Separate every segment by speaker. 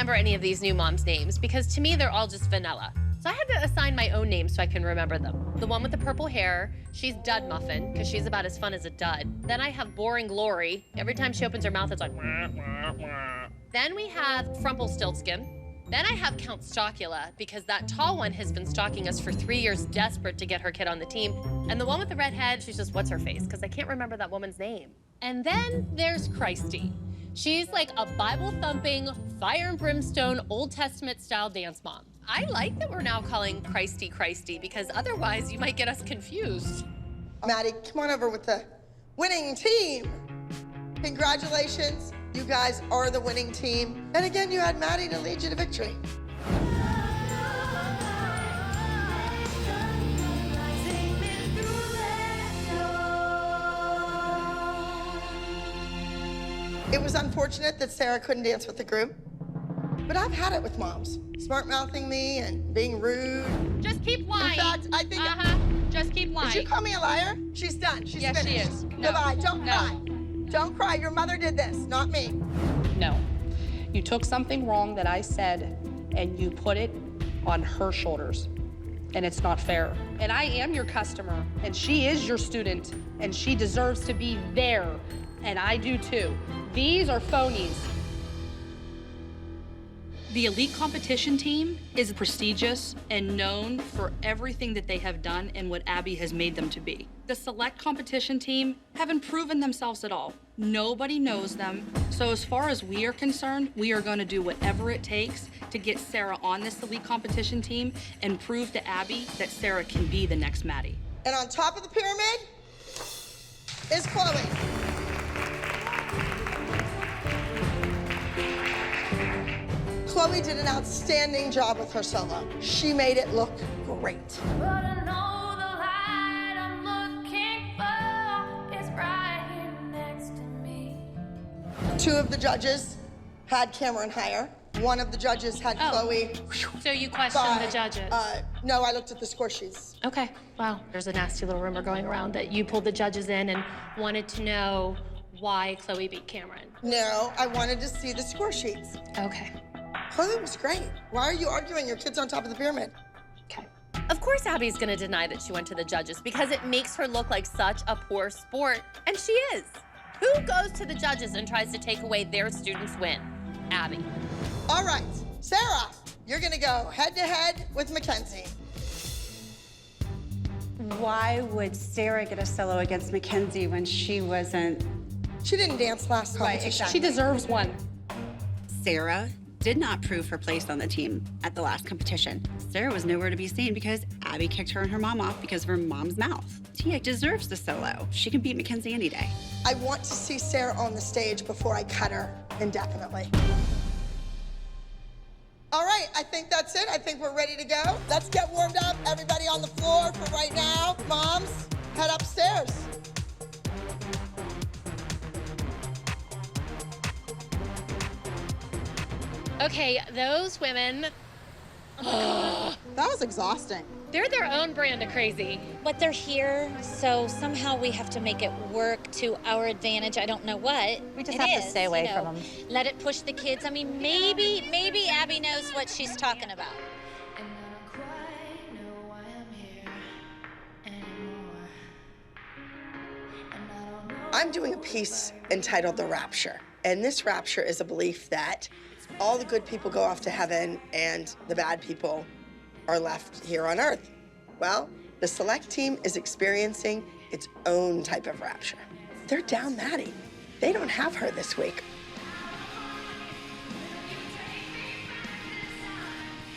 Speaker 1: remember any of these new moms' names because to me, they're all just vanilla. So I had to assign my own names so I can remember them. The one with the purple hair, she's Dud Muffin, because she's about as fun as a dud. Then I have Boring Glory. Every time she opens her mouth, it's like, wah, wah, wah. Then we have Frumpelstiltskin. Then I have Count Stockula, because that tall one has been stalking us for 3 years, desperate to get her kid on the team. And the one with the red head, she's just, what's her face? Because I can't remember that woman's name. And then there's Christy. She's like a Bible-thumping, fire and brimstone, Old Testament-style dance mom. I like that we're now calling Christy Christy, because otherwise you might get us confused.
Speaker 2: Maddie, come on over with the winning team. Congratulations, you guys are the winning team. And again, you had Maddie to lead you to victory. It was unfortunate that Sarah couldn't dance with the group, but I've had it with moms. Smart-mouthing me and being rude.
Speaker 1: Just keep lying.
Speaker 2: In fact, I think...
Speaker 1: Just keep lying.
Speaker 2: Did you call me a liar? She's done. She's finished.
Speaker 1: Yes, she is. No.
Speaker 2: Goodbye. Don't cry. Don't cry. Your mother did this, not me.
Speaker 3: No. You took something wrong that I said, and you put it on her shoulders. And it's not fair. And I am your customer, and she is your student, and she deserves to be there. And I do too. These are phonies. The elite competition team is prestigious and known for everything that they have done and what Abby has made them to be. The select competition team haven't proven themselves at all. Nobody knows them. So as far as we are concerned, we are going to do whatever it takes to get Sarah on this elite competition team and prove to Abby that Sarah can be the next Maddie.
Speaker 2: And on top of the pyramid is Chloe. Chloe did an outstanding job with her solo. She made it look great.
Speaker 4: But I know the light I'm looking for is right here next to me.
Speaker 2: 2 of the judges had Cameron higher. 1 of the judges had Chloe.
Speaker 1: So you questioned the judges?
Speaker 2: No, I looked at the score sheets.
Speaker 1: Okay, wow. There's a nasty little rumor going around that you pulled the judges in and wanted to know why Chloe beat Cameron.
Speaker 2: No, I wanted to see the score sheets.
Speaker 1: Okay.
Speaker 2: Chloe was great. Why are you arguing? Your kid's on top of the pyramid.
Speaker 1: Okay. Of course Abby's gonna deny that she went to the judges because it makes her look like such a poor sport, and she is. Who goes to the judges and tries to take away their students' win? Abby.
Speaker 2: All right, Sarah, you're gonna go head-to-head with Mackenzie.
Speaker 5: Why would Sarah get a solo against Mackenzie when she wasn't?
Speaker 2: She didn't dance last competition.
Speaker 5: Right, exactly.
Speaker 3: She deserves one.
Speaker 6: Sarah did not prove her place on the team at the last competition. Sarah was nowhere to be seen because Abby kicked her and her mom off because of her mom's mouth. Tia deserves the solo. She can beat Mackenzie any day.
Speaker 2: I want to see Sarah on the stage before I cut her indefinitely. All right, I think that's it. I think we're ready to go. Let's get warmed up. Everybody on the floor for right now. Moms, head upstairs.
Speaker 1: Okay, those women,
Speaker 7: That was exhausting.
Speaker 1: they're their own brand of crazy.
Speaker 8: But they're here, so somehow we have to make it work to our advantage. I don't know what.
Speaker 9: We just
Speaker 8: it
Speaker 9: have to
Speaker 8: is,
Speaker 9: stay away
Speaker 8: you know.
Speaker 9: from them.
Speaker 8: Let it push the kids. I mean, maybe Abby knows what she's talking about.
Speaker 4: And I don't quite know why I'm here anymore. And I don't know.
Speaker 2: I'm doing a piece entitled The Rapture. And this rapture is a belief that all the good people go off to heaven and the bad people are left here on earth. Well, the select team is experiencing its own type of rapture. They're down Maddie. They don't have her this week.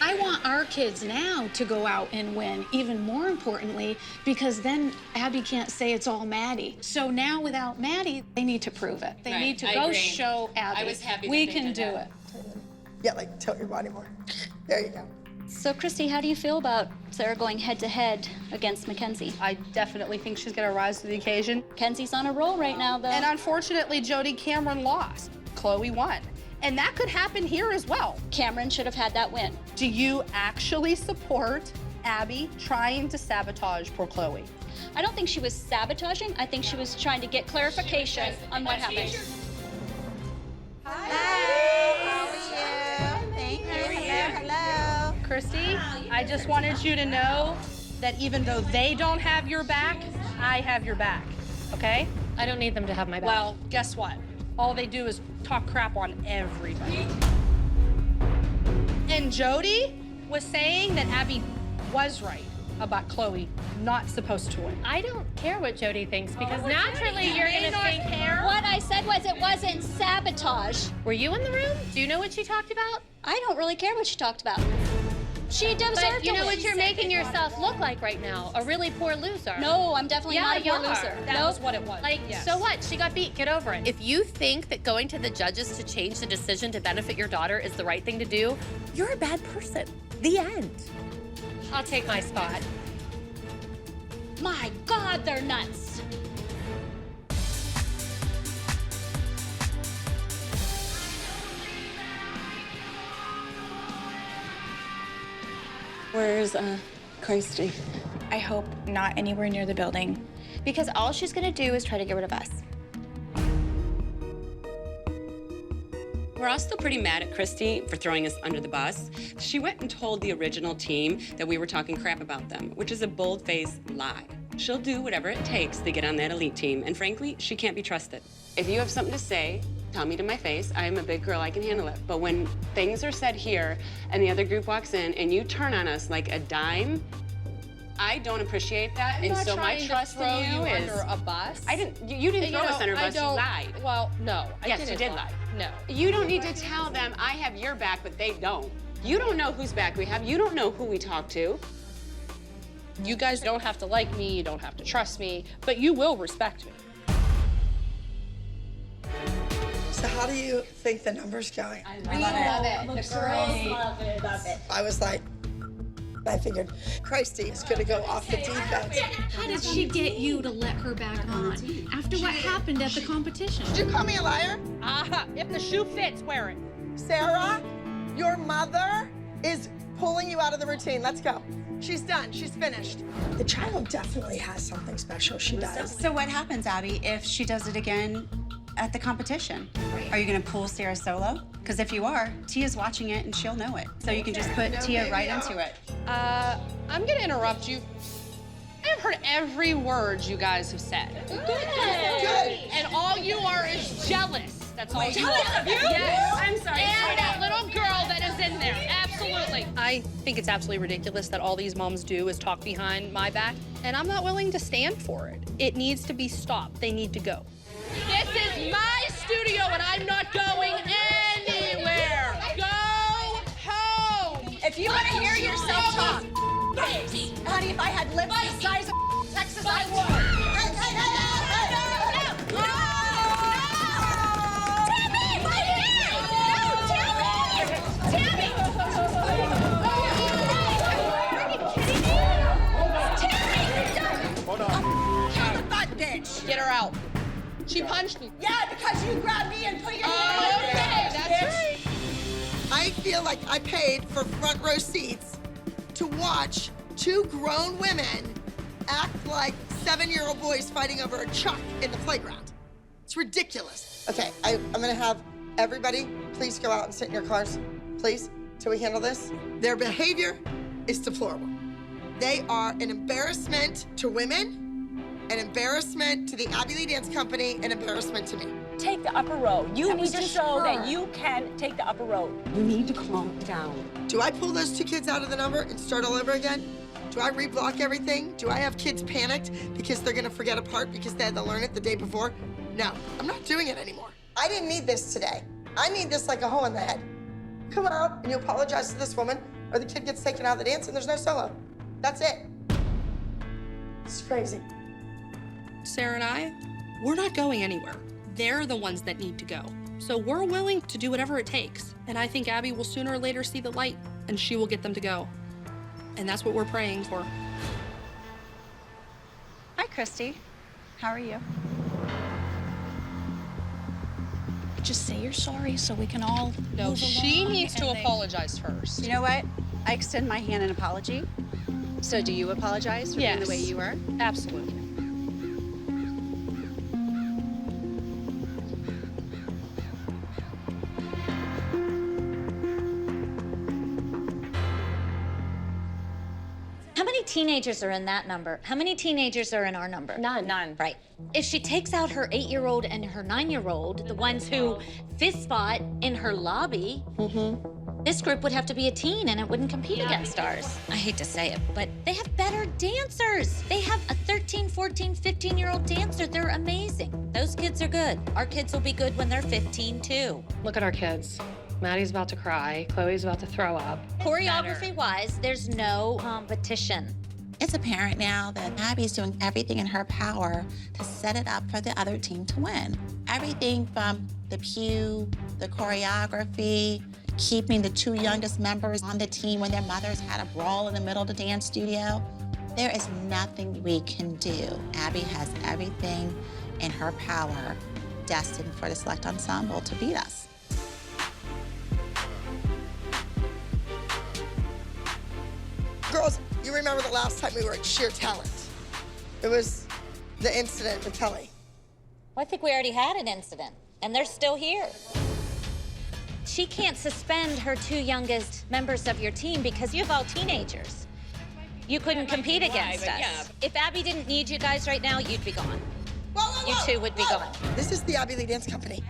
Speaker 10: I want our kids now to go out and win, even more importantly, because then Abby can't say it's all Maddie. So now without Maddie, they need to prove it. They need to go show Abby.
Speaker 1: I was happy that
Speaker 10: we
Speaker 1: they
Speaker 10: can
Speaker 1: did
Speaker 10: do
Speaker 1: that.
Speaker 10: it.
Speaker 2: Yeah, like tilt your body more. There you go.
Speaker 9: So, Christy, how do you feel about Sarah going head-to-head against Mackenzie?
Speaker 3: I definitely think she's going to rise to the occasion.
Speaker 9: Mackenzie's on a roll right now, though.
Speaker 3: And unfortunately, Jody Cameron lost. Chloe won. And that could happen here as well.
Speaker 9: Cameron should have had that win.
Speaker 3: Do you actually support Abby trying to sabotage poor Chloe?
Speaker 9: I don't think she was sabotaging. I think she was trying to get clarification on what happened.
Speaker 7: Hi. How are you?
Speaker 3: Christy, I just wanted you to know that even though they don't have your back, I have your back, okay?
Speaker 1: I don't need them to have my back.
Speaker 3: Well, guess what? All they do is talk crap on everybody. And Jody was saying that Abby was right about Chloe not supposed to win.
Speaker 1: I don't care what Jody thinks because naturally you're gonna think.
Speaker 9: What I said was it wasn't sabotage.
Speaker 1: Were you in the room? Do you know what she talked about?
Speaker 9: I don't really care what she talked about. She deserved
Speaker 1: But you
Speaker 9: to
Speaker 1: know
Speaker 9: win.
Speaker 1: what you're making yourself look like right now? A really poor loser.
Speaker 9: No, I'm definitely
Speaker 1: Yeah,
Speaker 9: not a
Speaker 1: you
Speaker 9: poor
Speaker 1: are.
Speaker 9: loser.
Speaker 3: That was what it was.
Speaker 1: Like,
Speaker 3: yes.
Speaker 1: so what? She got beat. Get over it. If you think that going to the judges to change the decision to benefit your daughter is the right thing to do, you're a bad person. The end. I'll take my spot.
Speaker 9: My God, they're nuts.
Speaker 5: Where's Christy?
Speaker 11: I hope not anywhere near the building, because all she's gonna do is try to get rid of us.
Speaker 12: We're all still pretty mad at Christy for throwing us under the bus. She went and told the original team that we were talking crap about them, which is a bold-faced lie. She'll do whatever it takes to get on that elite team, and frankly, she can't be trusted. If you have something to say, tell me to my face. I am a big girl, I can handle it. But when things are said here and the other group walks in and you turn on us like a dime, I don't appreciate that.
Speaker 3: I'm
Speaker 12: and
Speaker 3: not
Speaker 12: so my
Speaker 3: trying
Speaker 12: trust
Speaker 3: to throw
Speaker 12: in you is
Speaker 3: under a bus.
Speaker 12: I didn't. You didn't throw us under a bus. You lied.
Speaker 3: Well, no.
Speaker 12: Yes,
Speaker 3: I
Speaker 12: you
Speaker 3: didn't
Speaker 12: did lie.
Speaker 3: No.
Speaker 12: You don't need to tell them I have your back, but they don't. You don't know whose back we have. You don't know who we talk to.
Speaker 3: You guys don't have to like me, you don't have to trust me, but you will respect me.
Speaker 2: So how do you think the numbers going?
Speaker 9: We love it. The girls love it. Love it.
Speaker 2: I was like, I figured Christy is gonna go off the defense.
Speaker 10: How did she get you to let her back on after what happened at the competition?
Speaker 7: Did you call me a liar?
Speaker 3: Aha, if the shoe fits, wear it.
Speaker 7: Sarah, your mother is pulling you out of the routine. Let's go. She's done. She's finished.
Speaker 2: The child definitely has something special. She does.
Speaker 6: So what happens, Abby, if she does it again at the competition? Are you gonna pull Sarah solo? Because if you are, Tia's watching it and she'll know it. So you can just put Tia right into it.
Speaker 3: I'm gonna interrupt you. I've heard every word you guys have said.
Speaker 7: Good.
Speaker 3: And all you are is jealous. That's all you are.
Speaker 12: You?
Speaker 3: Yes.
Speaker 12: I'm sorry.
Speaker 3: And that little girl that is in there. Absolutely. I think it's absolutely ridiculous that all these moms do is talk behind my back, and I'm not willing to stand for it. It needs to be stopped. They need to go. This is my studio, and I'm not going anywhere. Go home.
Speaker 6: If you want to hear yourself talk, honey, if I had lips the size of Texas, I would.
Speaker 3: Get her out. She punched me.
Speaker 6: Yeah, because you grabbed me and put your
Speaker 3: Okay, that's right.
Speaker 7: I feel like I paid for front row seats to watch two grown women act like 7-year-old boys fighting over a chuck in the playground. It's ridiculous. Okay, I'm gonna have everybody please go out and sit in your cars, please, till we handle this. Their behavior is deplorable. They are an embarrassment to women, an embarrassment to the Abbey Lee Dance Company, an embarrassment to me.
Speaker 13: Take the upper row. You need to show that you can take the upper row.
Speaker 12: You need to calm down.
Speaker 7: Do I pull those two kids out of the number and start all over again? Do I reblock everything? Do I have kids panicked because they're gonna forget a part because they had to learn it the day before? No, I'm not doing it anymore. I didn't need this today. I need this like a hole in the head. Come out and you apologize to this woman, or the kid gets taken out of the dance and there's no solo. That's it. It's crazy.
Speaker 3: Sarah and I, we're not going anywhere. They're the ones that need to go. So we're willing to do whatever it takes. And I think Abby will sooner or later see the light, and she will get them to go. And that's what we're praying for.
Speaker 6: Hi, Christy. How are you?
Speaker 11: Just say you're sorry so we can all
Speaker 3: No,
Speaker 11: move
Speaker 3: she
Speaker 11: along
Speaker 3: needs to
Speaker 11: and they-
Speaker 3: apologize first.
Speaker 6: You know what? I extend my hand in apology. So do you apologize for being the way you are?
Speaker 3: Absolutely.
Speaker 8: How many teenagers are in that number? How many teenagers are in our number?
Speaker 1: None.
Speaker 8: Right. If she takes out her 8-year-old and her 9-year-old, the ones who fist fought in her lobby, this group would have to be a teen and it wouldn't compete against ours. I hate to say it, but they have better dancers. They have a 13, 14, 15-year-old dancer. They're amazing. Those kids are good. Our kids will be good when they're 15, too.
Speaker 1: Look at our kids. Maddie's about to cry. Chloe's about to throw up.
Speaker 8: Choreography-wise, there's no competition.
Speaker 14: It's apparent now that Abby's doing everything in her power to set it up for the other team to win. Everything from the pew, the choreography, keeping the 2 youngest members on the team when their mothers had a brawl in the middle of the dance studio. There is nothing we can do. Abby has everything in her power destined for the select ensemble to beat us.
Speaker 7: Girls, you remember the last time we were at Sheer Talent? It was the incident with Telly.
Speaker 8: Well, I think we already had an incident, and they're still here. She can't suspend her 2 youngest members of your team because you have all teenagers. You couldn't compete against us. If Abby didn't need you guys right now, you'd be gone. You 2 would be gone.
Speaker 7: This is the Abby Lee Dance Company.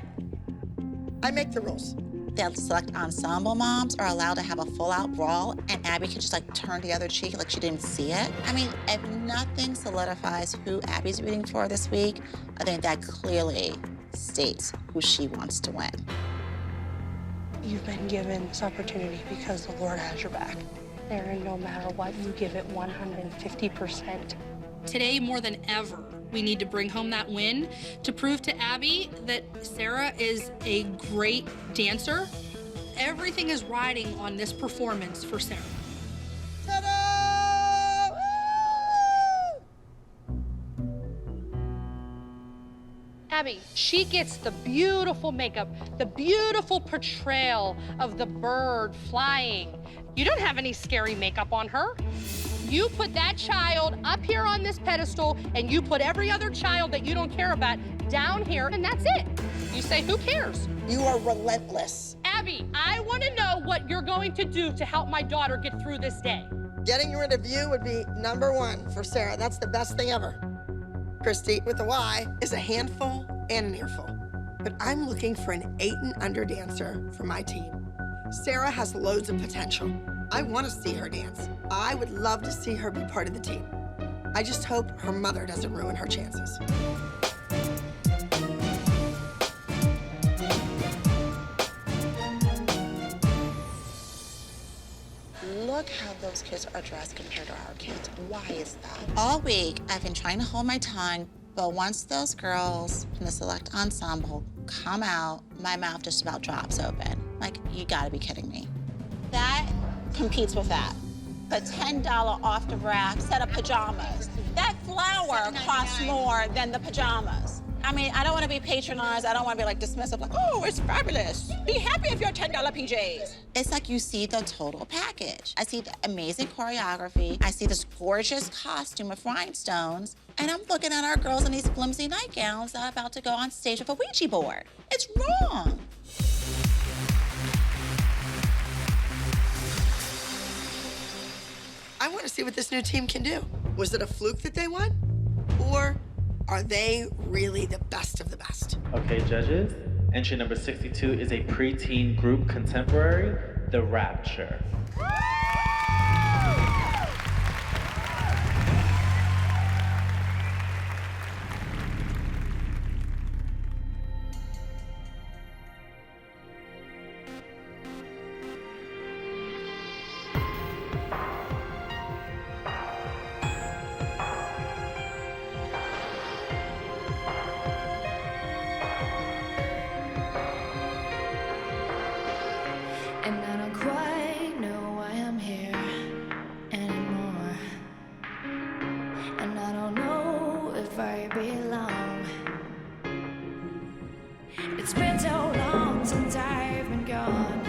Speaker 7: I make the rules.
Speaker 14: The select ensemble moms are allowed to have a full-out brawl, and Abby could just like turn the other cheek like she didn't see it. I mean, if nothing solidifies who Abby's rooting for this week, I think that clearly states who she wants to win.
Speaker 15: You've been given this opportunity because the Lord has your back. And no matter what, you give it 150%.
Speaker 3: Today, more than ever, we need to bring home that win to prove to Abby that Sarah is a great dancer. Everything is riding on this performance for Sarah.
Speaker 7: Ta-da!
Speaker 1: Abby, she gets the beautiful makeup, the beautiful portrayal of the bird flying. You don't have any scary makeup on her. You put that child up here on this pedestal, and you put every other child that you don't care about down here, and that's it. You say, who cares?
Speaker 7: You are relentless.
Speaker 1: Abby, I want to know what you're going to do to help my daughter get through this day.
Speaker 7: Getting rid of you would be #1 for Sarah. That's the best thing ever. Christy, with a Y, is a handful and an earful. But I'm looking for an 8 and under dancer for my team. Sarah has loads of potential. I want to see her dance. I would love to see her be part of the team. I just hope her mother doesn't ruin her chances.
Speaker 14: Look how those kids are dressed compared to our kids. Why is that? All week, I've been trying to hold my tongue, but once those girls from the select ensemble come out, my mouth just about drops open. Like, you gotta be kidding me. That competes with that. The $10 off the rack set of pajamas. That flower costs more than the pajamas. I mean, I don't want to be patronized. I don't want to be like dismissive, like, oh, it's fabulous. Be happy if you're $10 PJs. It's like you see the total package. I see the amazing choreography. I see this gorgeous costume of rhinestones. And I'm looking at our girls in these flimsy nightgowns that are about to go on stage with a Ouija board. It's wrong.
Speaker 7: I want to see what this new team can do. Was it a fluke that they won? Or are they really the best of the best?
Speaker 16: Okay, judges. Entry number 62 is a preteen group contemporary, The Rapture.
Speaker 4: And I don't quite know why I'm here anymore. And I don't know if I belong. It's been so long since I've been gone.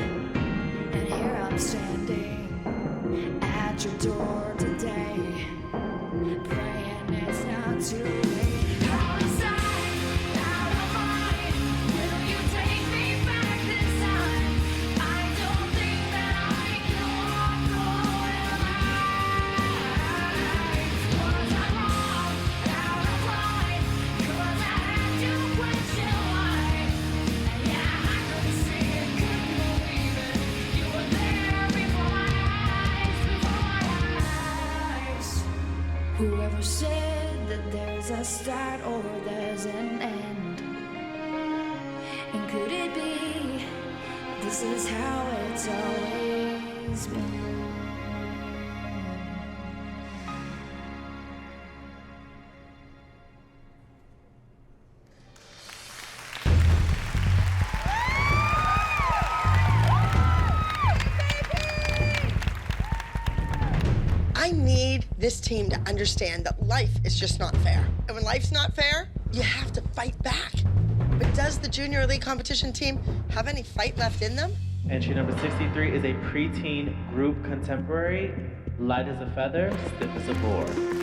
Speaker 4: And here I'm standing at your door today, praying it's not too late. Out of sight, out of mind. Will you take me back this time? I don't think start or there's an end? And could it be this is how it's always been?
Speaker 2: I need this team to understand that life is just not fair. And when life's not fair, you have to fight back. But does the Junior League competition team have any fight left in them?
Speaker 16: Entry number 63 is a preteen group contemporary, light as a feather, stiff as a board.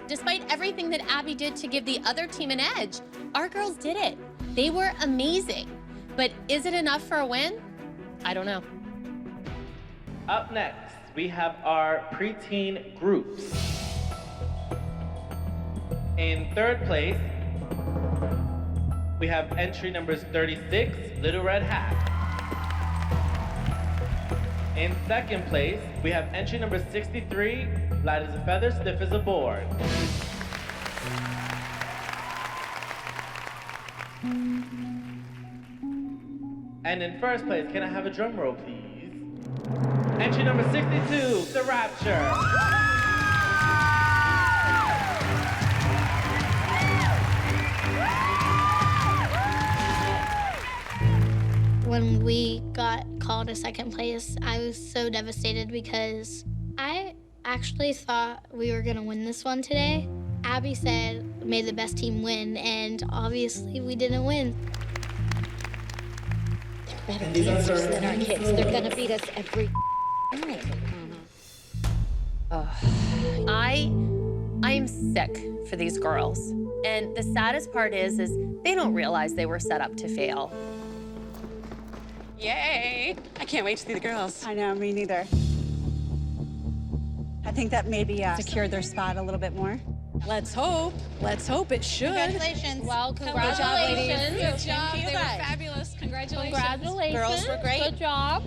Speaker 1: Despite everything that Abby did to give the other team an edge, our girls did it. They were amazing. But is it enough for a win? I don't know.
Speaker 16: Up next, we have our preteen groups. In third place, we have entry numbers 36, Little Red Hat. In second place, we have entry number 63, Light as a Feather, Stiff as a Board. And in first place, can I have a drum roll, please? Entry number 62, The Rapture.
Speaker 17: When we got called to second place, I was so devastated because I actually thought we were gonna win this one today. Abby said, may the best team win, and obviously we didn't win.
Speaker 8: They're better dancers than our kids. They're gonna beat us every night.
Speaker 1: I'm sick for these girls. And the saddest part is they don't realize they were set up to fail.
Speaker 12: Yay! I can't wait to see the girls.
Speaker 6: I know, me neither. I think that maybe secured their spot a little bit more.
Speaker 10: Let's hope. Let's hope it should.
Speaker 11: Congratulations.
Speaker 1: Well,
Speaker 10: Congratulations.
Speaker 1: Good
Speaker 10: job.
Speaker 11: You
Speaker 10: They
Speaker 11: guys.
Speaker 10: were fabulous. Congratulations.
Speaker 1: Congratulations.
Speaker 11: Girls were great.
Speaker 1: Good job.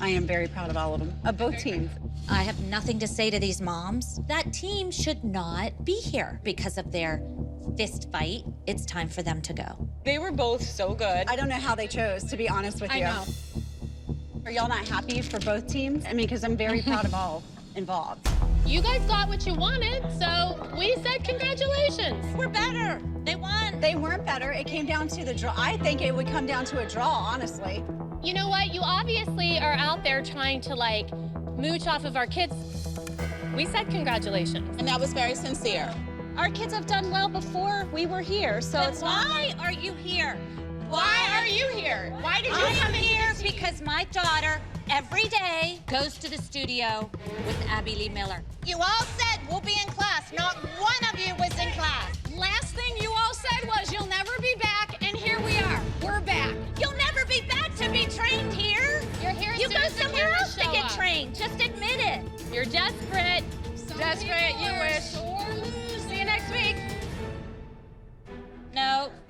Speaker 6: I am very proud of all of them, of both teams.
Speaker 8: I have nothing to say to these moms. That team should not be here because of their fist fight. It's time for them to go.
Speaker 13: They were both so good.
Speaker 6: I don't know how they chose, to be honest with you.
Speaker 10: I know.
Speaker 6: Are y'all not happy for both teams? I mean, because I'm very proud of all involved.
Speaker 1: You guys got what you wanted, so we said congratulations.
Speaker 6: We're better. They won. They weren't better. It came down to the draw. I think it would come down to a draw, honestly.
Speaker 1: You know what? You obviously are out there trying to like mooch off of our kids. We said congratulations.
Speaker 14: And that was very sincere.
Speaker 9: Our kids have done well before we were here, so
Speaker 8: Then
Speaker 9: it's
Speaker 8: why are you here?
Speaker 12: Why are you here? Why did you
Speaker 8: I
Speaker 12: come
Speaker 8: am
Speaker 12: in
Speaker 8: here because my daughter every day goes to the studio with Abby Lee Miller.
Speaker 18: You all said we'll be in class. Not one of you was in class.
Speaker 10: Last thing you all said was you'll never be back, and here we are. We're back.
Speaker 8: You'll never be back to be trained here.
Speaker 1: You're here.
Speaker 8: You go somewhere else to
Speaker 1: show
Speaker 8: get
Speaker 1: up.
Speaker 8: trained. Just admit it.
Speaker 1: You're desperate.
Speaker 10: Desperate, you wish. See you next week.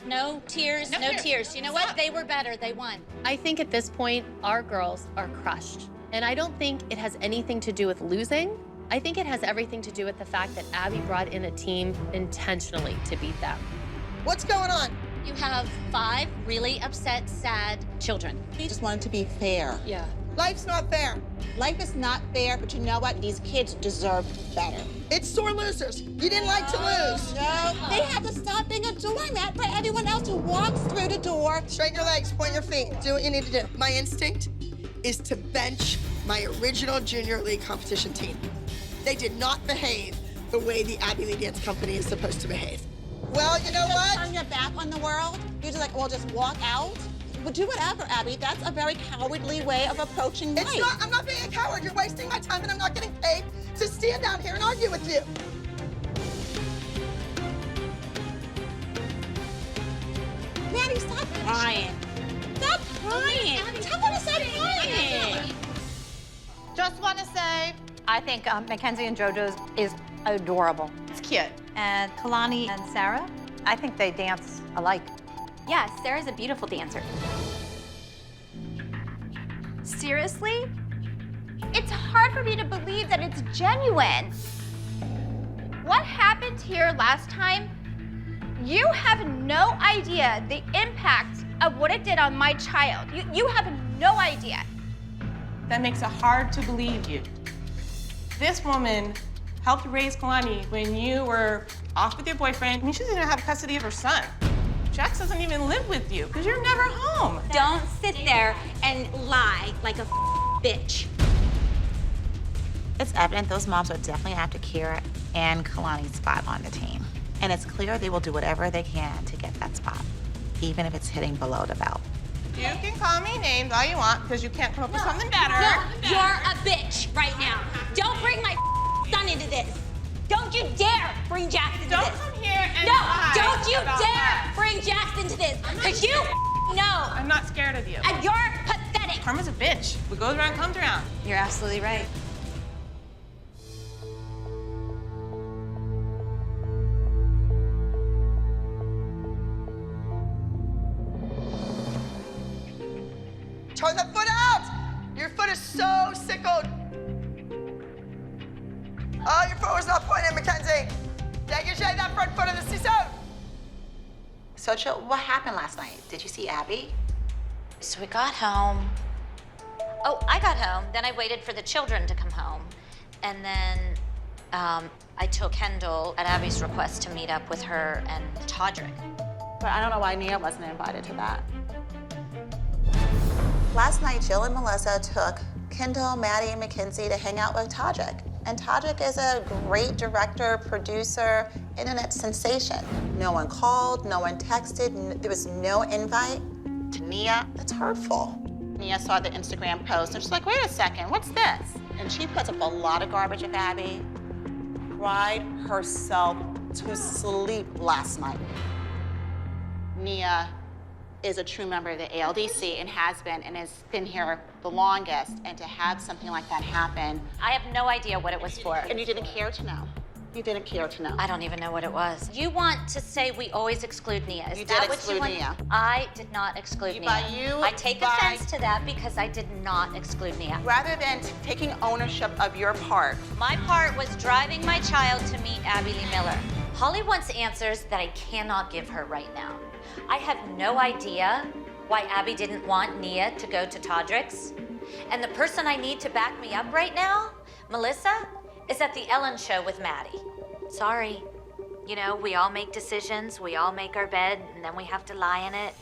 Speaker 8: No tears, no tears. You know what? They were better. They won.
Speaker 1: I think at this point, our girls are crushed. And I don't think it has anything to do with losing. I think it has everything to do with the fact that Abby brought in a team intentionally to beat them.
Speaker 7: What's going on?
Speaker 8: You have 5 really upset, sad children.
Speaker 14: We just wanted to be fair.
Speaker 3: Yeah.
Speaker 7: Life's not fair.
Speaker 14: Life is not fair, but you know what? These kids deserve better.
Speaker 7: It's sore losers. You didn't like to lose.
Speaker 14: No, they have to stop being a doormat for everyone else who walks through the door.
Speaker 7: Straighten your legs, point your feet, do what you need to do. My instinct is to bench my original junior league competition team. They did not behave the way the Abby Lee Dance Company is supposed to behave. Well, you know what?
Speaker 14: Turn your back on the world. You're just like, well, just walk out. Well, do whatever, Abby. That's a very cowardly way of approaching life.
Speaker 7: It's not. I'm not being a coward. You're wasting my time, and I'm not getting paid to stand down here and argue with you.
Speaker 14: Maddie, stop crying. Stop crying. Tell her to stop crying.
Speaker 18: Just want to say, I think Mackenzie and JoJo's is adorable. It's cute. And Kalani and Sarah, I think they dance alike.
Speaker 9: Yeah, Sarah's a beautiful dancer. Seriously? It's hard for me to believe that it's genuine. What happened here last time? You have no idea the impact of what it did on my child. You have no idea.
Speaker 19: That makes it hard to believe you. This woman helped raise Kalani when you were off with your boyfriend. I mean, she doesn't even have custody of her son. Jax doesn't even live with you because you're never home.
Speaker 8: Don't sit there and lie like a bitch.
Speaker 14: It's evident those moms are definitely after Kira and Kalani's spot on the team. And it's clear they will do whatever they can to get that spot, even if it's hitting below the belt.
Speaker 19: You can call me names all you want because you can't come up with something better.
Speaker 8: No, you're a bitch right now. Don't bring my son into this. Don't you dare bring Jax into this.
Speaker 19: Don't come here and
Speaker 8: No,
Speaker 19: lie
Speaker 8: don't you
Speaker 19: about
Speaker 8: dare
Speaker 19: that.
Speaker 8: bring Jax into this. Because you know.
Speaker 19: I'm not scared of you.
Speaker 8: And you're pathetic.
Speaker 19: Karma's a bitch. What goes around comes around.
Speaker 8: You're absolutely right.
Speaker 7: Turn the foot out! Your foot is so sickled. Oh, your foot was not pointed, Mackenzie. Dégagez that front foot of the ciseaux.
Speaker 14: So, Jill, what happened last night? Did you see Abby?
Speaker 8: So we got home. Oh, I got home. Then I waited for the children to come home. And then I took Kendall at Abby's request to meet up with her and Todrick.
Speaker 14: But I don't know why Nia wasn't invited to that. Last night, Jill and Melissa took Kendall, Maddie, and Mackenzie to hang out with Todrick. And Todrick is a great director, producer, internet sensation. No one called, no one texted, there was no invite. To Nia, that's hurtful. Nia saw the Instagram post and she's like, wait a second, what's this? And she puts up a lot of garbage of Abby, cried herself to sleep last night. Nia is a true member of the ALDC and has been here the longest, and to have something like that happen.
Speaker 8: I have no idea what it was for.
Speaker 14: And you didn't care to know. You didn't care to know.
Speaker 8: I don't even know what it was. You want to say we always exclude Nia. Is
Speaker 14: You
Speaker 8: that
Speaker 14: did
Speaker 8: what
Speaker 14: exclude
Speaker 8: you want?
Speaker 14: Nia.
Speaker 8: I did not exclude Nia. I take offense to that because I did not exclude Nia.
Speaker 14: Rather than taking ownership of your part.
Speaker 8: My part was driving my child to meet Abby Lee Miller. Holly wants answers that I cannot give her right now. I have no idea why Abby didn't want Nia to go to Todrick's. And the person I need to back me up right now, Melissa, is at the Ellen show with Maddie. Sorry. You know, we all make decisions, we all make our bed, and then we have to lie in it.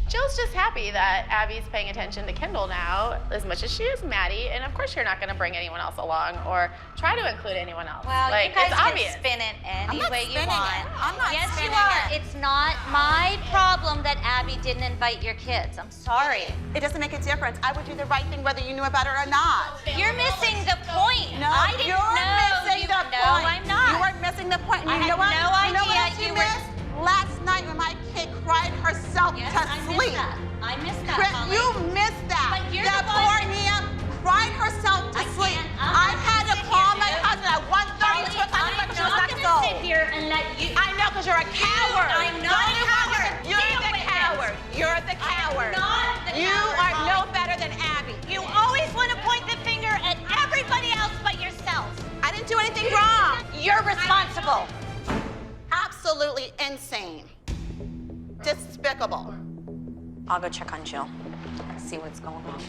Speaker 19: Jill's just happy that Abby's paying attention to Kendall now as much as she is Maddie, and of course you're not going to bring anyone else along or try to include anyone else.
Speaker 8: Well,
Speaker 19: like,
Speaker 8: you guys
Speaker 19: it's
Speaker 8: can
Speaker 19: obvious.
Speaker 8: spin it any
Speaker 14: I'm not
Speaker 8: way you
Speaker 14: spinning
Speaker 8: want.
Speaker 14: it. I'm not
Speaker 8: yes,
Speaker 14: spinning
Speaker 8: you are.
Speaker 14: it.
Speaker 8: It's not my problem that Abby didn't invite your kids. I'm sorry.
Speaker 14: It doesn't make a difference. I would do the right thing whether you knew about it or not.
Speaker 8: You're missing the point.
Speaker 14: No,
Speaker 8: I didn't
Speaker 14: you're
Speaker 8: know.
Speaker 14: missing the
Speaker 8: No,
Speaker 14: point.
Speaker 8: I'm not.
Speaker 14: You are missing the point.
Speaker 8: I
Speaker 14: You know
Speaker 8: had
Speaker 14: what?
Speaker 8: no
Speaker 14: You know what
Speaker 8: idea
Speaker 14: else you
Speaker 8: you were-
Speaker 14: missed? Last night when my kid cried herself
Speaker 8: Yes,
Speaker 14: to
Speaker 8: I missed
Speaker 14: sleep.
Speaker 8: that. I missed that,
Speaker 14: Chris,
Speaker 8: Holly.
Speaker 14: you missed that.
Speaker 8: But you're
Speaker 14: That
Speaker 8: the
Speaker 14: poor
Speaker 8: one-
Speaker 14: Nia cried herself to sleep. I had to call my husband at 1:30 to a time because she was
Speaker 8: I'm
Speaker 14: not
Speaker 8: not
Speaker 14: so.
Speaker 8: gonna sit here and let you.
Speaker 14: I know, because you're a coward.
Speaker 8: I'm not a coward.
Speaker 14: You're
Speaker 8: Deal
Speaker 14: the
Speaker 8: with
Speaker 14: coward.
Speaker 8: it.
Speaker 14: You're the coward.
Speaker 8: not the
Speaker 14: You
Speaker 8: coward,
Speaker 14: are
Speaker 8: Holly.
Speaker 14: no better than Abby.
Speaker 8: You always want to point the finger at everybody else but yourself.
Speaker 14: I didn't do anything wrong.
Speaker 8: You're responsible.
Speaker 14: Absolutely insane. Despicable.
Speaker 8: I'll go check on Jill. See what's going on.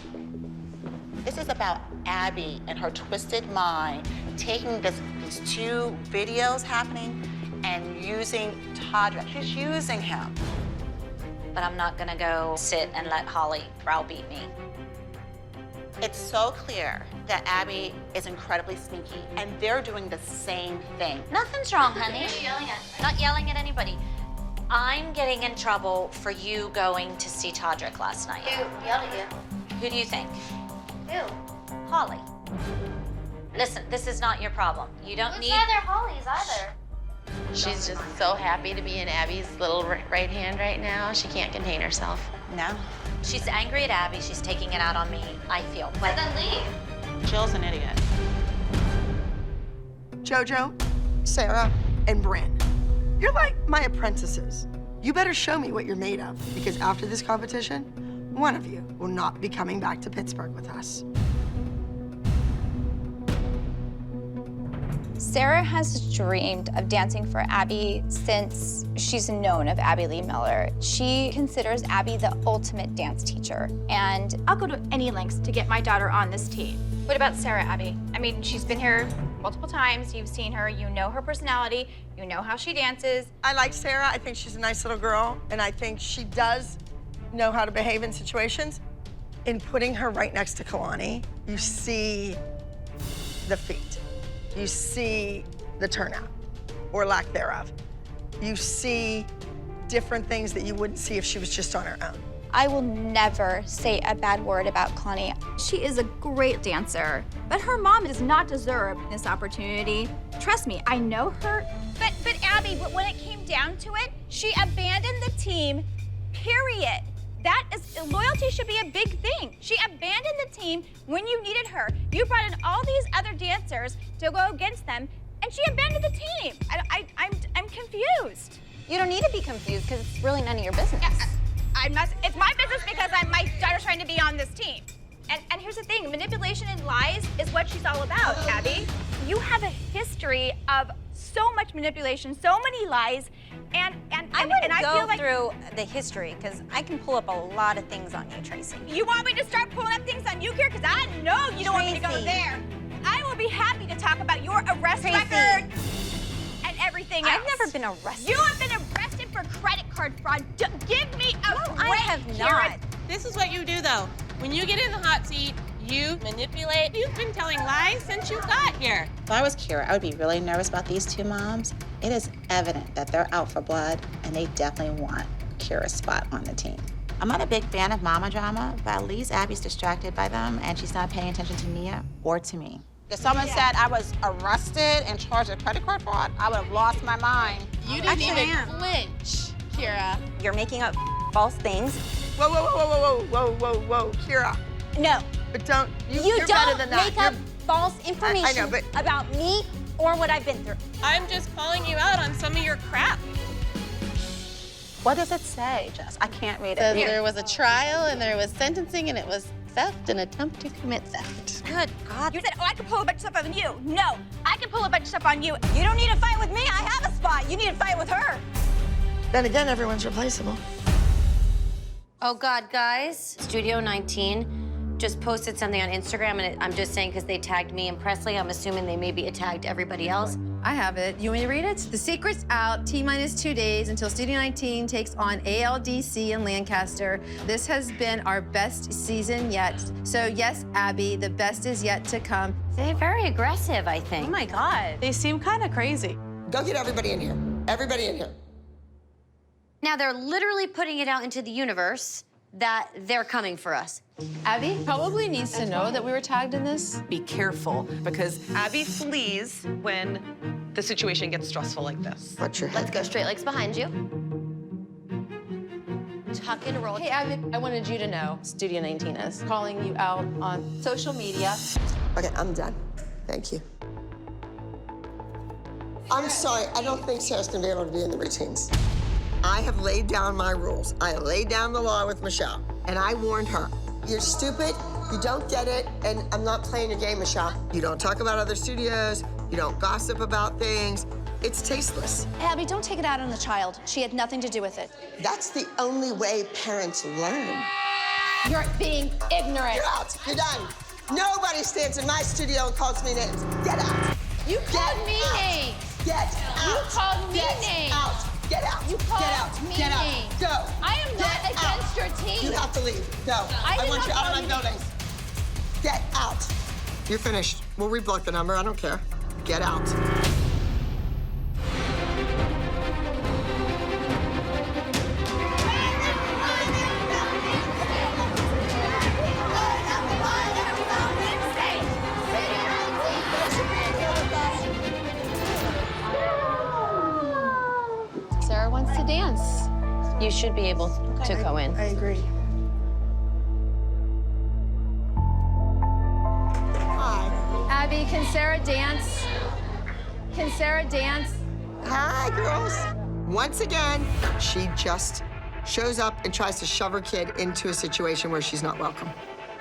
Speaker 14: This is about Abby and her twisted mind taking these two videos happening and using Todrick. She's using him.
Speaker 8: But I'm not gonna go sit and let Holly browbeat me.
Speaker 14: It's so clear that Abby is incredibly sneaky, and they're doing the same thing.
Speaker 8: Nothing's wrong, honey. Not yelling at anybody. I'm getting in trouble for you going to see Todrick last night. Who yelled at you? Who do you think? Who? Holly. Listen, this is not your problem. You don't need.
Speaker 9: Holly's either.
Speaker 1: She's just so happy to be in Abby's little right hand right now. She can't contain herself.
Speaker 14: No.
Speaker 8: She's angry at Abby. She's taking it out on me. I feel. But
Speaker 9: Then leave.
Speaker 14: Jill's an idiot.
Speaker 2: Jojo, Sarah, and Bryn. You're like my apprentices. You better show me what you're made of, because after this competition, one of you will not be coming back to Pittsburgh with us.
Speaker 11: Sarah has dreamed of dancing for Abby since she's known of Abby Lee Miller. She considers Abby the ultimate dance teacher, and I'll go to any lengths to get my daughter on this team. What about Sarah, Abby? I mean, she's been here multiple times. You've seen her. You know her personality. You know how she dances.
Speaker 2: I like Sarah. I think she's a nice little girl, and I think she does know how to behave in situations. In putting her right next to Kalani, you see the feet. You see the turnout, or lack thereof. You see different things that you wouldn't see if she was just on her own.
Speaker 11: I will never say a bad word about Kalani. She is a great dancer, but her mom does not deserve this opportunity. Trust me, I know her.
Speaker 9: But Abby, when it came down to it, she abandoned the team, period. That is, loyalty should be a big thing. She abandoned the team when you needed her. You brought in all these other dancers to go against them, and she abandoned the team. I'm confused.
Speaker 11: You don't need to be confused because it's really none of your business.
Speaker 9: It's my business because my daughter's trying to be on this team. And here's the thing, manipulation and lies is what she's all about, Abby. You have a history of so much manipulation, so many lies, and
Speaker 11: I wouldn't
Speaker 9: I
Speaker 11: go
Speaker 9: feel like
Speaker 11: through the history because I can pull up a lot of things on you, Tracy.
Speaker 9: you want me to start pulling up things on you here? Because I know you don't want me to go
Speaker 11: Tracy.
Speaker 9: there. I will be happy to talk about your arrest
Speaker 11: Tracy.
Speaker 9: record and everything else.
Speaker 11: I've never been arrested.
Speaker 9: You have been arrested for credit card fraud. Give me a break,
Speaker 11: I have not.
Speaker 9: Karen.
Speaker 19: This is what you do, though. When you get in the hot seat, you manipulate. You've been telling lies since you got here.
Speaker 14: If I was Kira, I would be really nervous about these two moms. It is evident that they're out for blood, and they definitely want Kira's spot on the team. I'm not a big fan of mama drama, but at least Abby's distracted by them, and she's not paying attention to Nia or to me. If someone said I was arrested and charged with credit card fraud, I would have lost my mind.
Speaker 19: You didn't even flinch, Kira.
Speaker 11: You're making up false things.
Speaker 2: Whoa, whoa, whoa, whoa, whoa, whoa, whoa, whoa, Kira.
Speaker 11: No.
Speaker 2: But don't,
Speaker 11: You
Speaker 2: you're better
Speaker 11: don't
Speaker 2: than that.
Speaker 11: make up
Speaker 2: You're-
Speaker 11: false information
Speaker 2: I know, but
Speaker 11: about me or what I've been through.
Speaker 19: I'm just calling you out on some of your crap.
Speaker 14: What does it say, Jess? I can't read it.
Speaker 1: Says there was a trial and there was sentencing and it was theft and attempt to commit theft.
Speaker 11: Good God.
Speaker 9: You said, oh, I can pull a bunch of stuff on you. No, I can pull a bunch of stuff on you.
Speaker 11: You don't need to fight with me. I have a spot. You need to fight with her.
Speaker 2: Then again, everyone's replaceable.
Speaker 8: Oh God, guys. Studio 19.
Speaker 20: just posted something on Instagram, and I'm just saying because they tagged me and Presley, I'm assuming they maybe tagged everybody else.
Speaker 21: I have it. You want me to read it? The secret's out. T-minus 2 days until Studio 19 takes on ALDC in Lancaster. This has been our best season yet. So yes, Abby, the best is yet to come.
Speaker 20: They're very aggressive, I think.
Speaker 22: Oh my God. They seem kind of crazy.
Speaker 7: Go get everybody in here. Everybody in here.
Speaker 20: Now they're literally putting it out into the universe that they're coming for us.
Speaker 21: Abby probably needs to know that we were tagged in this.
Speaker 23: Be careful, because Abby flees when the situation gets stressful like this.
Speaker 7: Watch your head.
Speaker 1: Let's go straight legs behind you. Tuck and roll.
Speaker 21: Hey, Abby, I wanted you to know Studio 19 is calling you out on social media.
Speaker 7: Okay, I'm done. Thank you. I'm sorry, I don't think Sarah's gonna be able to be in the routines. I have laid down my rules. I laid down the law with Michelle, and I warned her. You're stupid, you don't get it, and I'm not playing your game, Michelle. You don't talk about other studios, you don't gossip about things. It's tasteless.
Speaker 11: Abby, don't take it out on the child. She had nothing to do with it.
Speaker 7: That's the only way parents learn.
Speaker 11: You're being ignorant.
Speaker 7: You're out, you're done. Nobody stands in my studio and calls me names. Get out.
Speaker 10: You called me
Speaker 7: out.
Speaker 10: names.
Speaker 7: Get out.
Speaker 10: You called me
Speaker 7: Get
Speaker 10: names.
Speaker 7: out. Get out.
Speaker 10: You called
Speaker 7: Get out.
Speaker 10: me
Speaker 7: Get out.
Speaker 10: names.
Speaker 7: Go.
Speaker 10: I am not
Speaker 7: Get
Speaker 10: against
Speaker 7: out.
Speaker 10: your team.
Speaker 7: You have to leave. Go.
Speaker 10: I did
Speaker 7: want
Speaker 10: not
Speaker 7: you out
Speaker 10: call
Speaker 7: of my
Speaker 10: you
Speaker 7: building. Get out. You're finished. We'll reblock the number. I don't care. Get out.
Speaker 1: Sarah wants to dance.
Speaker 20: You should be able to go in.
Speaker 7: I agree. Hi.
Speaker 21: Abby, can Sarah dance? Can Sarah dance?
Speaker 7: Hi, girls. Once again, she just shows up and tries to shove her kid into a situation where she's not welcome.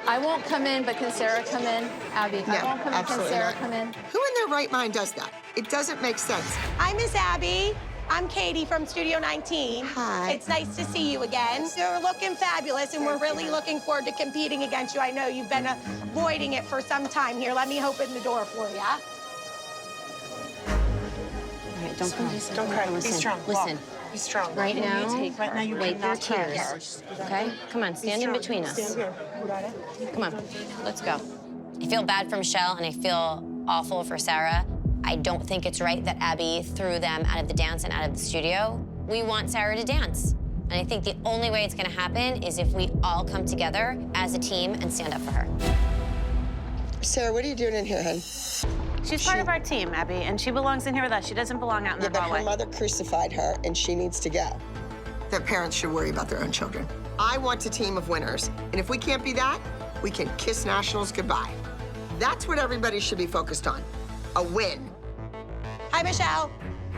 Speaker 21: I won't come in, but can Sarah come in? Abby,
Speaker 7: No,
Speaker 21: I won't come in. Can
Speaker 7: absolutely
Speaker 21: Sarah
Speaker 7: not.
Speaker 21: come in?
Speaker 7: Who in their right mind does that? It doesn't make sense.
Speaker 19: Hi, Miss Abby. I'm Katie from Studio 19.
Speaker 7: Hi.
Speaker 19: It's nice to see you again. You're looking fabulous, and we're really looking forward to competing against you. I know you've been avoiding it for some time here. Let me open the door for you.
Speaker 20: All right, don't cry.
Speaker 15: Don't cry. Be
Speaker 20: Listen,
Speaker 15: strong.
Speaker 20: listen.
Speaker 15: Be strong.
Speaker 20: Right now,
Speaker 15: Right now, you
Speaker 20: wipe your
Speaker 15: cannot cry.
Speaker 20: tears, okay? Come on, stand in
Speaker 15: strong.
Speaker 20: between us.
Speaker 15: Stand here. You got it?
Speaker 20: Come on, let's go. I feel bad for Michelle, and I feel awful for Sarah. I don't think it's right that Abby threw them out of the dance and out of the studio. We want Sarah to dance. And I think the only way it's gonna happen is if we all come together as a team and stand up for her.
Speaker 7: Sarah, what are you doing in here, hon?
Speaker 22: She's part of our team, Abby, and she belongs in here with us. She doesn't belong out in
Speaker 7: Yeah,
Speaker 22: the
Speaker 7: but her
Speaker 22: hallway.
Speaker 7: mother crucified her, and she needs to go. Their parents should worry about their own children. I want a team of winners, and if we can't be that, we can kiss nationals goodbye. That's what everybody should be focused on, a win.
Speaker 19: Hi, Michelle.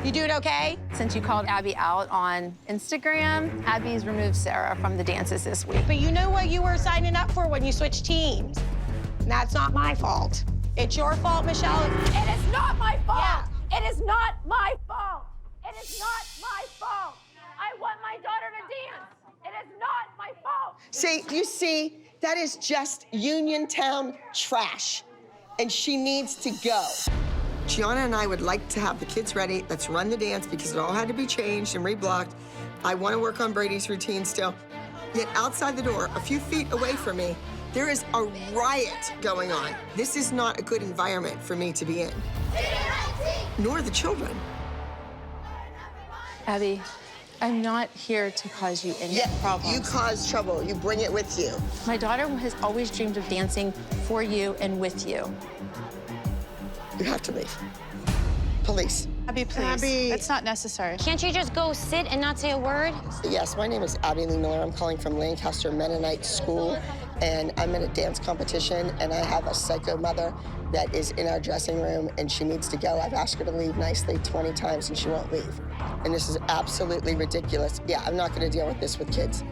Speaker 19: You doing okay?
Speaker 21: Since you called Abby out on Instagram, Abby's removed Sarah from the dances this week.
Speaker 19: But you know what you were signing up for when you switched teams. And that's not my fault. It's your fault, Michelle.
Speaker 13: It is not my fault. It is not my fault. It is not my fault. I want my daughter to dance. It is not my fault.
Speaker 7: See, you see, that is just Uniontown trash, and she needs to go. Gianna and I would like to have the kids ready. Let's run the dance because it all had to be changed and reblocked. I want to work on Brady's routine still. Yet outside the door, a few feet away from me, there is a riot going on. This is not a good environment for me to be in, nor the children.
Speaker 24: Abby, I'm not here to cause you any problems.
Speaker 7: You cause trouble. You bring it with you.
Speaker 24: My daughter has always dreamed of dancing for you and with you.
Speaker 7: You have to leave. Police.
Speaker 22: Abby, please.
Speaker 7: Abby.
Speaker 22: It's not necessary.
Speaker 20: Can't you just go sit and not say a word?
Speaker 7: Yes, my name is Abby Lee Miller. I'm calling from Lancaster Mennonite School, and I'm at a dance competition, and I have a psycho mother that is in our dressing room, and she needs to go. I've asked her to leave nicely 20 times, and she won't leave. And this is absolutely ridiculous. Yeah, I'm not gonna deal with this with kids.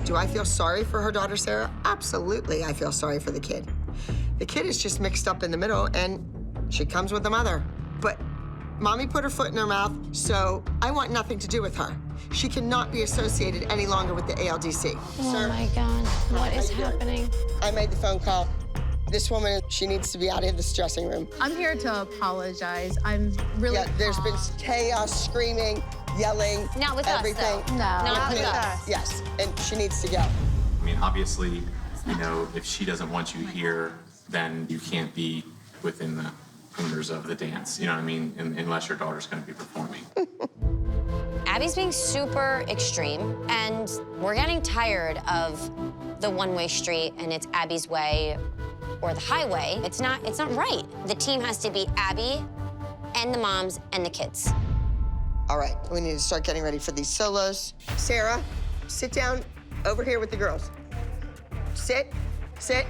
Speaker 7: Do I feel sorry for her daughter, Sarah? Absolutely, I feel sorry for the kid. The kid is just mixed up in the middle, and she comes with the mother. But Mommy put her foot in her mouth, so I want nothing to do with her. She cannot be associated any longer with the ALDC.
Speaker 24: Oh
Speaker 7: Sir?
Speaker 24: my God, what is happening?
Speaker 7: I made the phone call. This woman, she needs to be out of this dressing room.
Speaker 21: I'm here to apologize. I'm really.
Speaker 7: Yeah, there's been chaos, screaming, yelling,
Speaker 8: Not with us,
Speaker 7: everything.
Speaker 8: though. No. Not with us.
Speaker 7: Yes, and she needs to go.
Speaker 4: I mean, obviously, you know, if she doesn't want you here, then you can't be within the parameters of the dance. You know what I mean? Unless your daughter's going to be performing.
Speaker 20: Abby's being super extreme, and we're getting tired of the one-way street and it's Abby's way or the highway. It's not right. The team has to be Abby and the moms and the kids.
Speaker 7: All right, we need to start getting ready for these solos. Sarah, sit down over here with the girls. Sit, sit.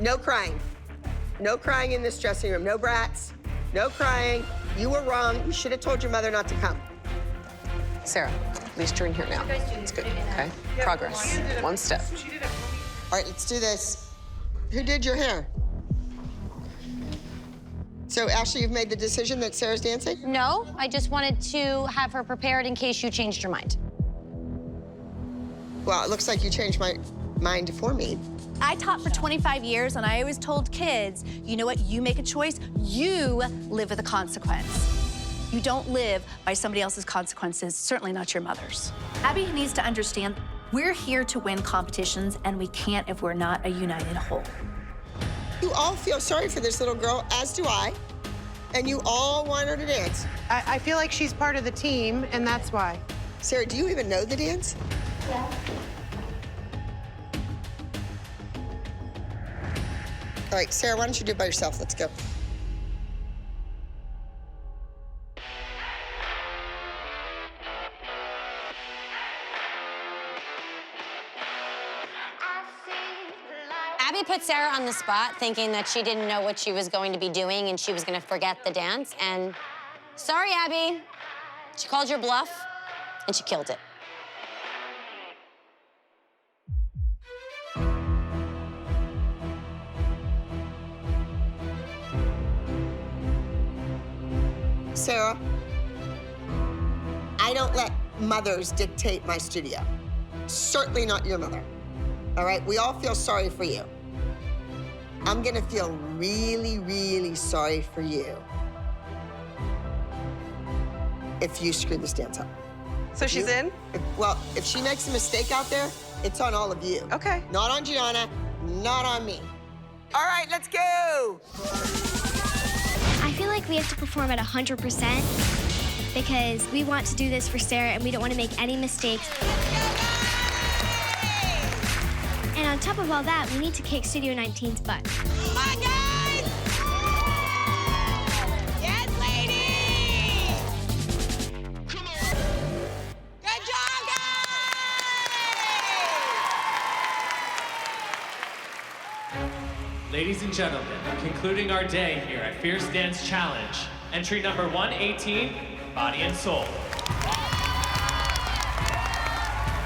Speaker 7: No crying. No crying in this dressing room. No brats. No crying. You were wrong. You should have told your mother not to come.
Speaker 23: Sarah, at least you're in here now. It's good, okay? Progress, one step.
Speaker 7: All right, let's do this. Who did your hair? So, Ashley, you've made the decision that Sarah's dancing?
Speaker 20: No, I just wanted to have her prepared in case you changed your mind.
Speaker 7: Well, it looks like you changed my mind for me.
Speaker 5: I taught for 25 years, and I always told kids, you know what, you make a choice, you live with the consequence. You don't live by somebody else's consequences, certainly not your mother's. Abby needs to understand we're here to win competitions, and we can't if we're not a united whole.
Speaker 7: You all feel sorry for this little girl, as do I, and you all want her to dance.
Speaker 16: I feel like she's part of the team, and that's why.
Speaker 7: Sarah, do you even know the dance?
Speaker 9: Yeah.
Speaker 7: All right, Sarah, why don't you do it by yourself? Let's go.
Speaker 20: Abby put Sarah on the spot thinking that she didn't know what she was going to be doing and she was going to forget the dance. And sorry, Abby. She called your bluff and she killed it.
Speaker 7: Sarah, I don't let mothers dictate my studio. Certainly not your mother. All right? We all feel sorry for you. I'm gonna feel really, really sorry for you if you screw this dance up.
Speaker 23: So she's in?
Speaker 7: Well, if she makes a mistake out there, it's on all of you.
Speaker 23: Okay.
Speaker 7: Not on Gianna, not on me. All right, let's go.
Speaker 17: I feel like we have to perform at 100% because we want to do this for Sarah and we don't want to make any mistakes. And on top of all that, we need to kick Studio 19's butt.
Speaker 13: Come on, guys! Yes, ladies! Come on! Good job, guys!
Speaker 25: Ladies and gentlemen, concluding our day here at Fierce Dance Challenge, entry number 118, Body and Soul.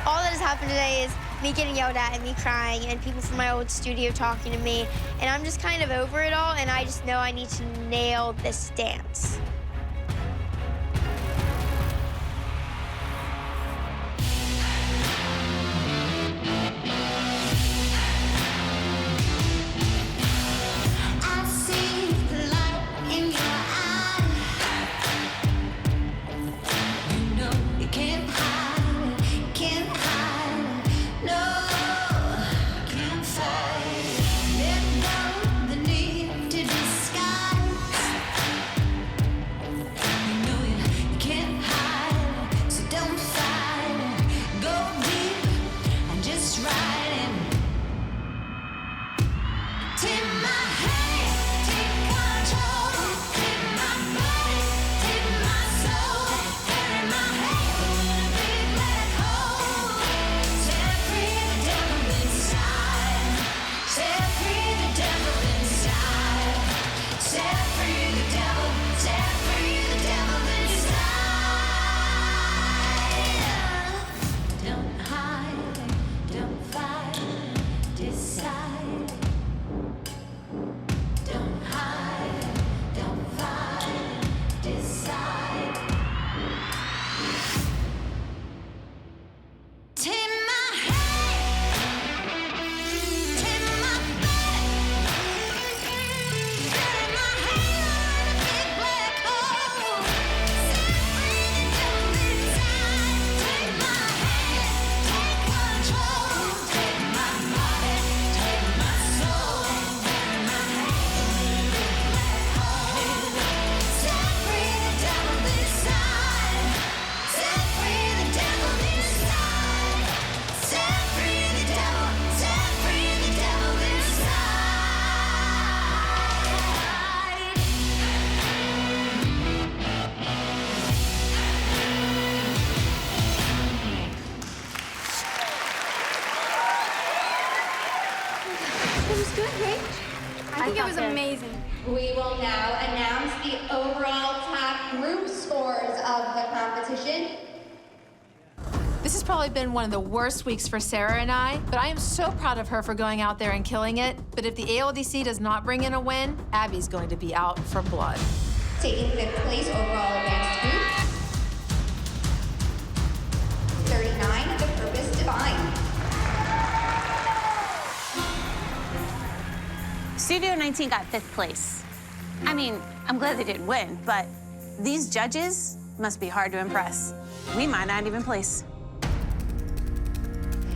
Speaker 17: All that has happened today is me getting yelled at and me crying and people from my old studio talking to me. And I'm just kind of over it all, and I just know I need to nail this dance. amazing.
Speaker 3: We will now announce the overall top group scores of the competition.
Speaker 21: This has probably been one of the worst weeks for Sarah and I, but I am so proud of her for going out there and killing it. But if the ALDC does not bring in a win, Abby's going to be out for blood.
Speaker 3: Taking 5th place overall advanced group. 39, The Purpose Divine.
Speaker 22: Studio 19 got 5th place. I mean, I'm glad they didn't win, but these judges must be hard to impress. We might not even place.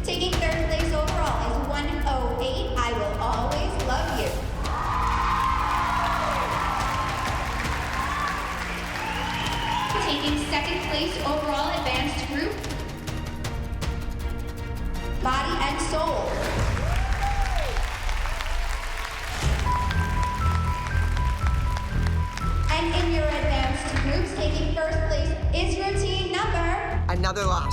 Speaker 3: Taking 3rd place overall is 108, I Will Always Love You. Taking 2nd place overall advanced group, Body and Soul. And in your advanced groups, taking 1st place is your team number.
Speaker 7: Another loss.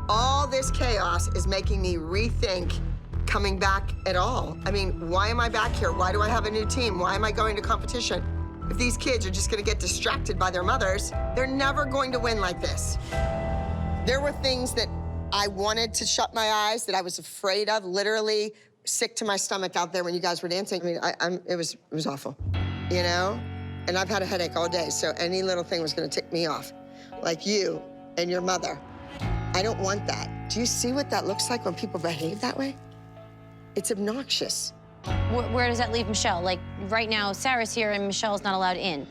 Speaker 7: All this chaos is making me rethink coming back at all. I mean, why am I back here? Why do I have a new team? Why am I going to competition? If these kids are just gonna get distracted by their mothers, they're never going to win like this. There were things that I wanted to shut my eyes, that I was afraid of, literally sick to my stomach out there when you guys were dancing. I mean, it was awful, you know? And I've had a headache all day, so any little thing was gonna tick me off. Like you and your mother. I don't want that. Do you see what that looks like when people behave that way? It's obnoxious.
Speaker 20: Where does that leave Michelle? Like, right now, Sarah's here and Michelle's not allowed in.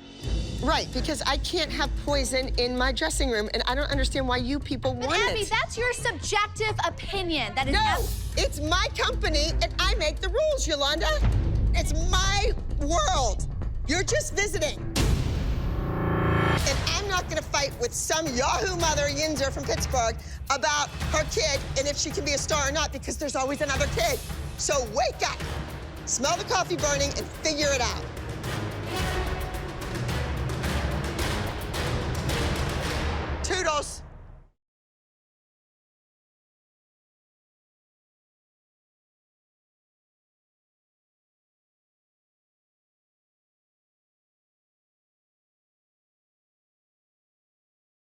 Speaker 7: Right, because I can't have poison in my dressing room, and I don't understand why you people want
Speaker 5: Abby,
Speaker 7: it.
Speaker 5: that's your subjective opinion. That is
Speaker 7: No, it's my company, and I make the rules, Yolanda. It's my world. You're just visiting. And I'm not gonna fight with some Yahoo mother, Yinzer from Pittsburgh, about her kid and if she can be a star or not, because there's always another kid. So wake up, smell the coffee burning, and figure it out. Toodles.